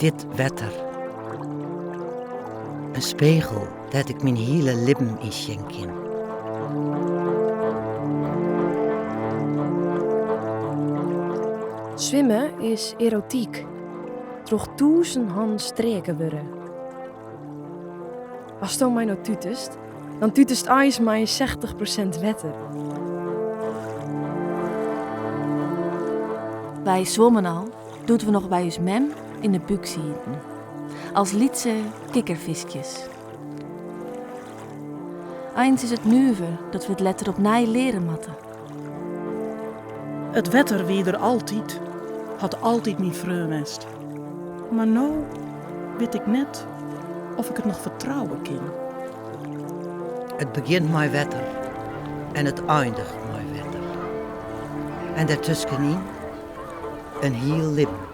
dit wetter. Een spiegel dat ik mijn hele libben in schenken. Zwemmen is erotiek. Troch 1000 hand streken worden. Als je mij nou tutest, dan tutest ijs mij 60% wetter. Wij zwommen al, doet we nog bij ons mem in de buik zitten. Als lietse kikkervisjes. Eens is het nuver dat we het letter op nij leren matten. Het wetter wie er altijd, had altijd mijn vreugwest. Maar nou weet ik net of ik het nog vertrouwen kan. Het begint met wetter en het eindigt met wetter. En daartussenin een heel libben.